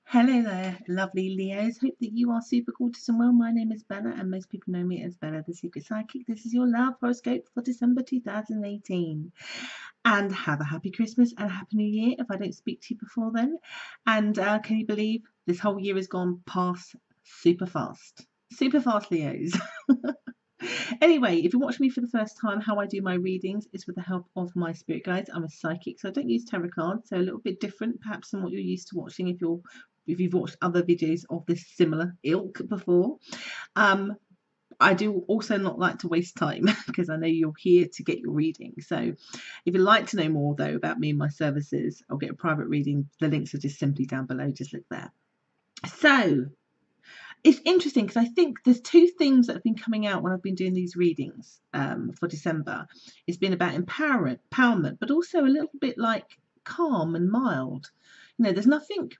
Hello there, lovely Leos. Hope that you are super gorgeous and well. My name is Bella, and most people know me as Bella, the Secret Psychic. This is your love horoscope for December 2018. And have a happy Christmas and a happy New Year if I don't speak to you before then. And can you believe this whole year has gone past super fast? Super fast, Leos. Anyway, if you're watching me for the first time, how I do my readings is with the help of my spirit guides. I'm a psychic, so I don't use tarot cards, so a little bit different perhaps than what you're used to watching if you've watched other videos of this similar ilk before. I do also not like to waste time because I know you're here to get your reading. So if you'd like to know more though about me and my services, I'll get a private reading. The links are just simply down below. Just look there. So it's interesting because I think there's two themes that have been coming out when I've been doing these readings for December. It's been about empowerment, but also a little bit like calm and mild. There's nothing,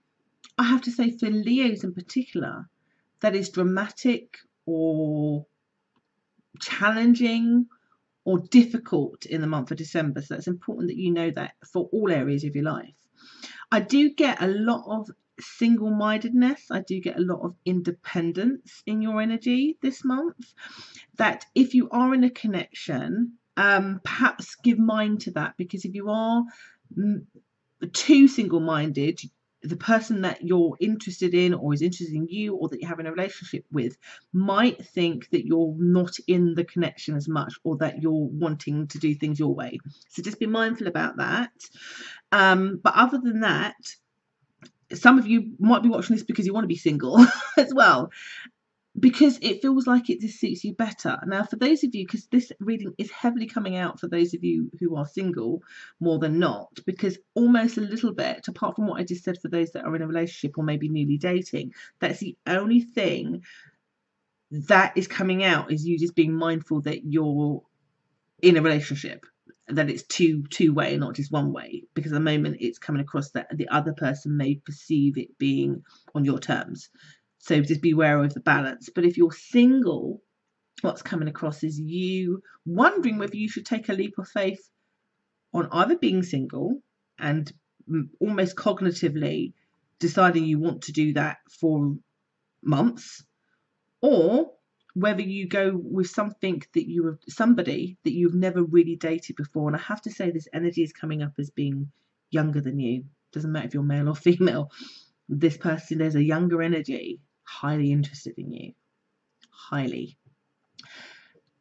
I have to say, for Leos in particular, that is dramatic or challenging or difficult in the month of December. So that's important that you know that for all areas of your life. I do get a lot of single-mindedness. I do get a lot of independence in your energy this month. That if you are in a connection, perhaps give mind to that, because if you are too single-minded, the person that you're interested in or is interested in you or that you're having a relationship with might think that you're not in the connection as much, or that you're wanting to do things your way. So just be mindful about that. But other than that, some of you might be watching this because you want to be single as well, because it feels like it just suits you better. Now, for those of you, because this reading is heavily coming out for those of you who are single more than not, because almost a little bit, apart from what I just said for those that are in a relationship or maybe newly dating, that's the only thing that is coming out, is you just being mindful that you're in a relationship, that it's two-way, not just one way, because at the moment it's coming across that the other person may perceive it being on your terms. So just be aware of the balance. But if you're single, what's coming across is you wondering whether you should take a leap of faith on either being single and almost cognitively deciding you want to do that for months, or whether you go with somebody that you've never really dated before. And I have to say, this energy is coming up as being younger than you. Doesn't matter if you're male or female. This person, there's a younger energy, highly interested in you. Highly.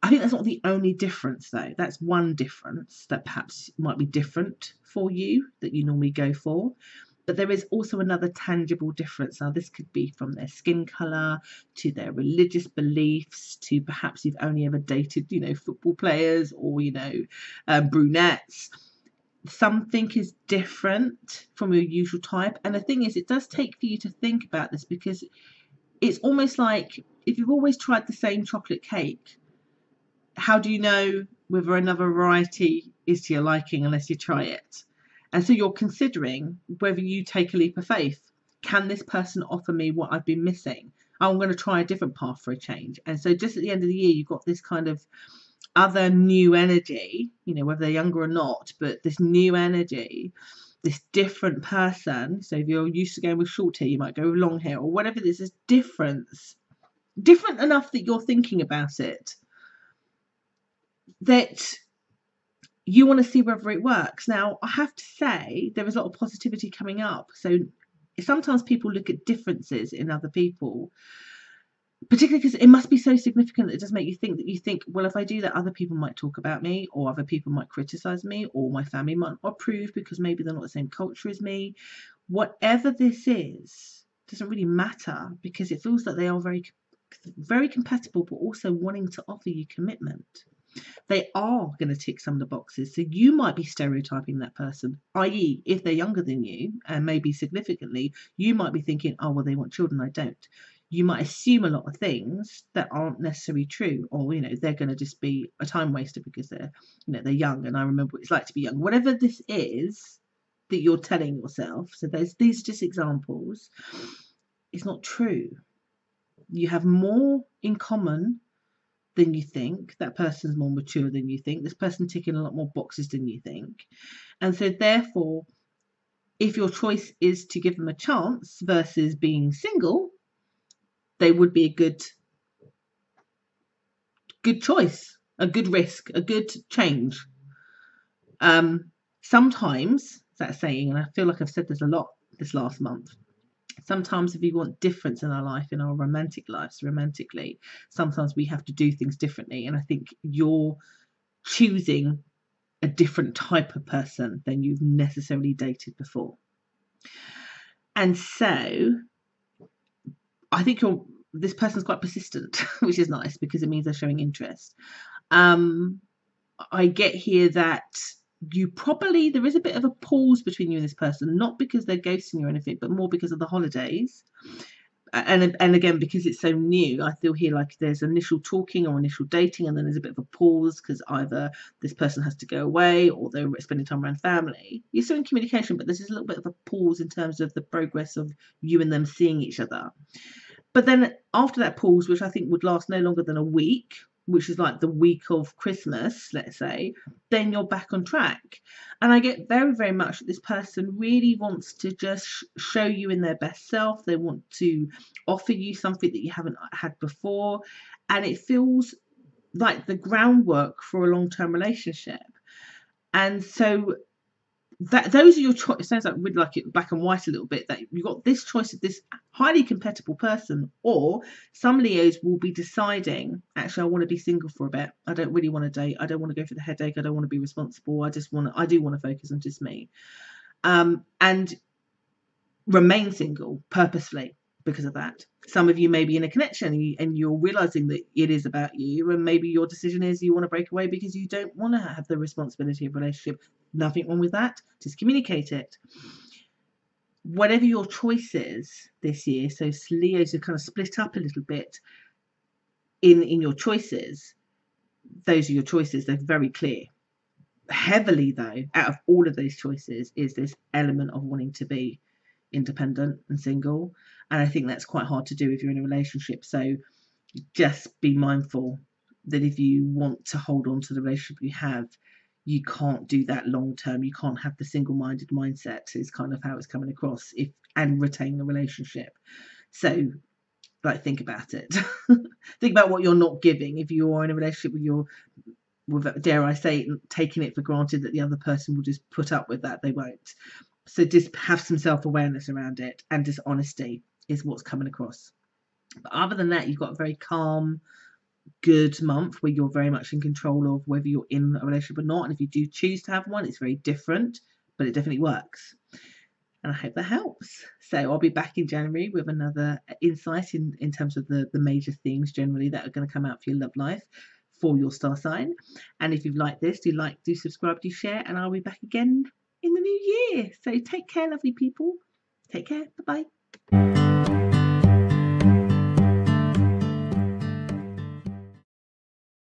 I think that's not the only difference, though. That's one difference that perhaps might be different for you that you normally go for. But there is also another tangible difference. Now, this could be from their skin colour to their religious beliefs to perhaps you've only ever dated, football players or, brunettes. Something is different from your usual type. And the thing is, it does take for you to think about this, because it's almost like if you've always tried the same chocolate cake, how do you know whether another variety is to your liking unless you try it? And so you're considering whether you take a leap of faith. Can this person offer me what I've been missing? I'm going to try a different path for a change. And so just at the end of the year, you've got this kind of other new energy, whether they're younger or not, but this new energy, this different person. So if you're used to going with short hair, you might go with long hair, or whatever it is. There's different enough that you're thinking about it, that you want to see whether it works. Now, I have to say, there is a lot of positivity coming up. So sometimes people look at differences in other people, particularly because it must be so significant that it does make you think, well, if I do that, other people might talk about me, or other people might criticize me, or my family might not approve because maybe they're not the same culture as me. Whatever this is, doesn't really matter, because it feels like they are very, very compatible, but also wanting to offer you commitment. They are going to tick some of the boxes. So you might be stereotyping that person, i.e., if they're younger than you, and maybe significantly, you might be thinking, oh, well, they want children, I don't. You might assume a lot of things that aren't necessarily true, or, they're going to just be a time waster because they're young, and I remember what it's like to be young. Whatever this is that you're telling yourself, so these are just examples, it's not true. You have more in common than you think. That person's more mature than you think. This person ticking a lot more boxes than you think. And so therefore, if your choice is to give them a chance versus being single, they would be a good choice, a good risk, a good change. Sometimes, that saying, and I feel like I've said this a lot this last month, sometimes if we want difference in our life, in our romantic lives, romantically, sometimes we have to do things differently. And I think you're choosing a different type of person than you've necessarily dated before. And so I think this person's quite persistent, which is nice because it means they're showing interest. I get here that there is a bit of a pause between you and this person, not because they're ghosting you or anything, but more because of the holidays. And again, because it's so new, I feel here like there's initial talking or initial dating, and then there's a bit of a pause because either this person has to go away or they're spending time around family. You're still in communication, but there's just a little bit of a pause in terms of the progress of you and them seeing each other. But then after that pause, which I think would last no longer than a week, which is like the week of Christmas, let's say, then you're back on track. And I get very, very much that this person really wants to just show you in their best self. They want to offer you something that you haven't had before. And it feels like the groundwork for a long-term relationship. And so those are your choices. It sounds like we'd like it black and white a little bit, that you've got this choice of this highly compatible person, or some Leos will be deciding, actually, I want to be single for a bit. I don't really want to date. I don't want to go for the headache. I don't want to be responsible. I do want to focus on just me. And remain single purposefully because of that. Some of you may be in a connection and you're realizing that it is about you, and maybe your decision is you want to break away because you don't want to have the responsibility of a relationship. Nothing wrong with that. Just communicate it. Whatever your choice is this year, so Leos are kind of split up a little bit in your choices. Those are your choices. They're very clear. Heavily, though, out of all of those choices is this element of wanting to be independent and single. And I think that's quite hard to do if you're in a relationship. So just be mindful that if you want to hold on to the relationship you have, you can't do that long term. You can't have the single-minded mindset, is kind of how it's coming across, and retain the relationship. So think about it. Think about what you're not giving. If you're in a relationship with, dare I say, taking it for granted that the other person will just put up with that, they won't. So just have some self-awareness around it, and just honesty is what's coming across. But other than that, you've got a very calm, good month where you're very much in control of whether you're in a relationship or not. And if you do choose to have one, it's very different, but it definitely works. And I hope that helps. So I'll be back in January with another insight in terms of the major themes generally that are going to come out for your love life for your star sign. And if you've liked this, do subscribe, do share, and I'll be back again in the new year. So take care, lovely people. Take care. Bye-bye.